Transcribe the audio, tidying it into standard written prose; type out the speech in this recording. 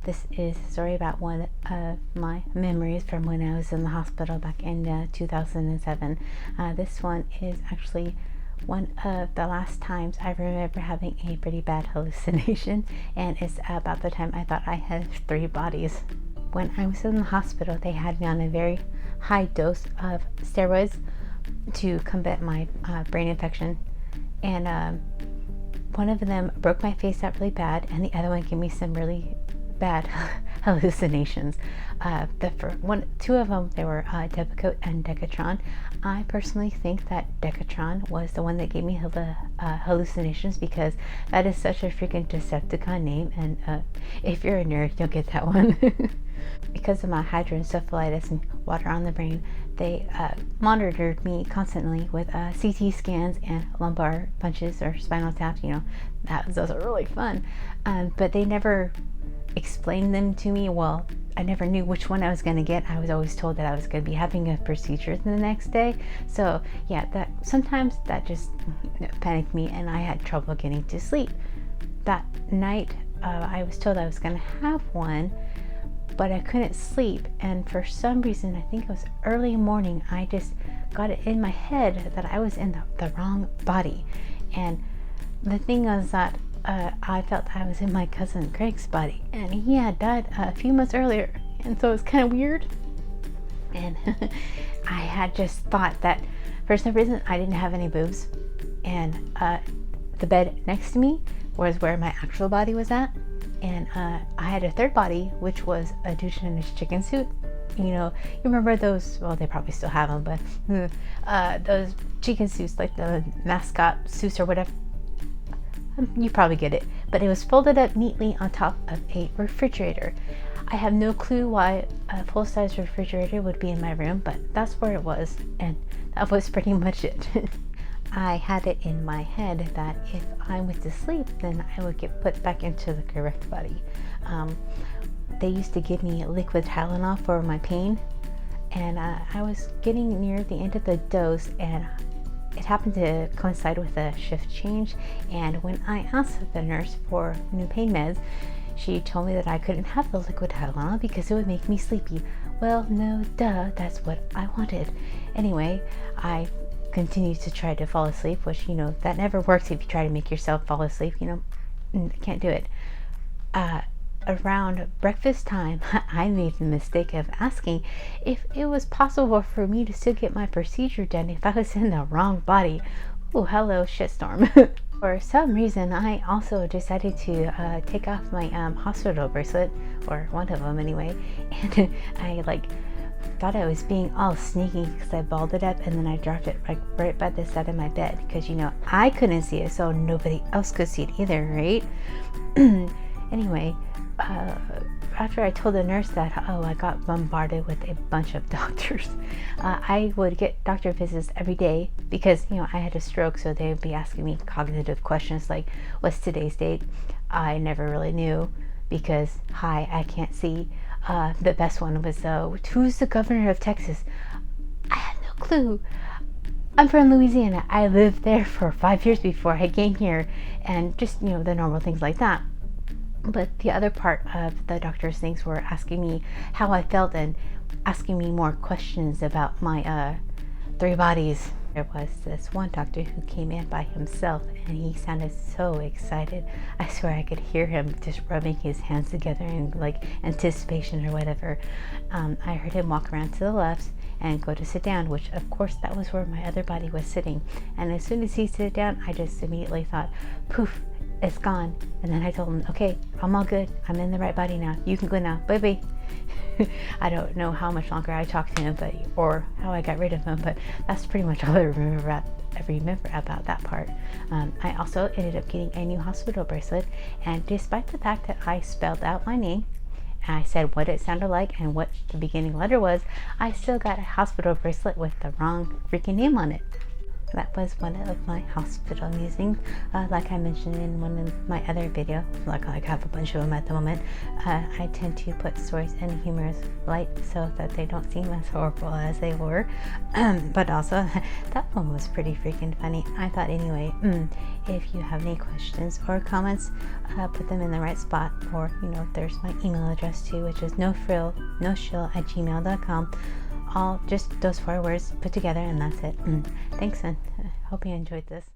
This is a story about one of my memories from when I was in the hospital back in 2007. This one is actually one of the last times I remember having a pretty bad hallucination, and it's about the time I thought I had 3 bodies. When I was in the hospital, they had me on a very high dose of steroids to combat my brain infection, and one of them broke my face out really bad, and the other one gave me some really bad hallucinations. Two of them, they were Depakote and Decatron. I personally think that Decatron was the one that gave me the hallucinations, because that is such a freaking Decepticon name, and if you're a nerd, you'll get that one. Because of my hydroencephalitis and water on the brain, they monitored me constantly with CT scans and lumbar punches or spinal taps. Those are really fun, but they never explained them to me. Well, I never knew which one I was going to get. I was always told that I was going to be having a procedure the next day. So yeah, that sometimes that just panicked me, and I had trouble getting to sleep. That night, I was told I was going to have one, but I couldn't sleep, and for some reason, I think it was early morning, I just got it in my head that I was in the wrong body. And the thing was that I felt I was in my cousin Greg's body, and he had died a few months earlier, and so it was kind of weird. And I had just thought that for some reason I didn't have any boobs, and the bed next to me was where my actual body was at, and I had a third body, which was a douche in his chicken suit. You remember those? Well, they probably still have them, but those chicken suits, like the mascot suits or whatever. You probably get it, but it was folded up neatly on top of a refrigerator. I have no clue why a full-size refrigerator would be in my room, but that's where it was, and that was pretty much it. I had it in my head that if I went to sleep, then I would get put back into the correct body. They used to give me liquid Tylenol for my pain, and I was getting near the end of the dose, and it happened to coincide with a shift change. And when I asked the nurse for new pain meds, she told me that I couldn't have the liquid Tylenol because it would make me sleepy. Well, no, duh, that's what I wanted. Anyway, I continued to try to fall asleep, which, that never works if you try to make yourself fall asleep. Can't do it. Around breakfast time, I made the mistake of asking if it was possible for me to still get my procedure done if I was in the wrong body. Oh, hello, shitstorm. For some reason, I also decided to take off my hospital bracelet, or one of them anyway, and I thought I was being all sneaky because I balled it up, and then I dropped it right by the side of my bed, because I couldn't see it, so nobody else could see it either, right? Anyway, after I told the nurse that I got bombarded with a bunch of doctors, I would get doctor visits every day because I had a stroke, so they would be asking me cognitive questions like, what's today's date? I never really knew because, hi, I can't see. The best one was, who's the governor of Texas? I had no clue. I'm from Louisiana. I lived there for 5 years before I came here, and just the normal things like that. But the other part of the doctor's things were asking me how I felt and asking me more questions about my 3 bodies. There was this one doctor who came in by himself, and he sounded so excited. I swear I could hear him just rubbing his hands together in anticipation or whatever. I heard him walk around to the left and go to sit down, which of course that was where my other body was sitting. And as soon as he sat down, I just immediately thought, poof, it's gone. And then I told him, okay, I'm all good. I'm in the right body now. You can go now. Bye-bye. I don't know how much longer I talked to him, or how I got rid of him, but that's pretty much all I remember about that part. I also ended up getting a new hospital bracelet, and despite the fact that I spelled out my name, and I said what it sounded like and what the beginning letter was, I still got a hospital bracelet with the wrong freaking name on it. that was one of my hospital musings. Like I mentioned in one of my other videos, like I have a bunch of them at the moment, I tend to put stories in a humorous light so that they don't seem as horrible as they were. But also, that one was pretty freaking funny, I thought anyway. If you have any questions or comments, put them in the right spot, or there's my email address too, which is nofrill@gmail.com. All just those 4 words put together, and that's it. Thanks, and hope you enjoyed this.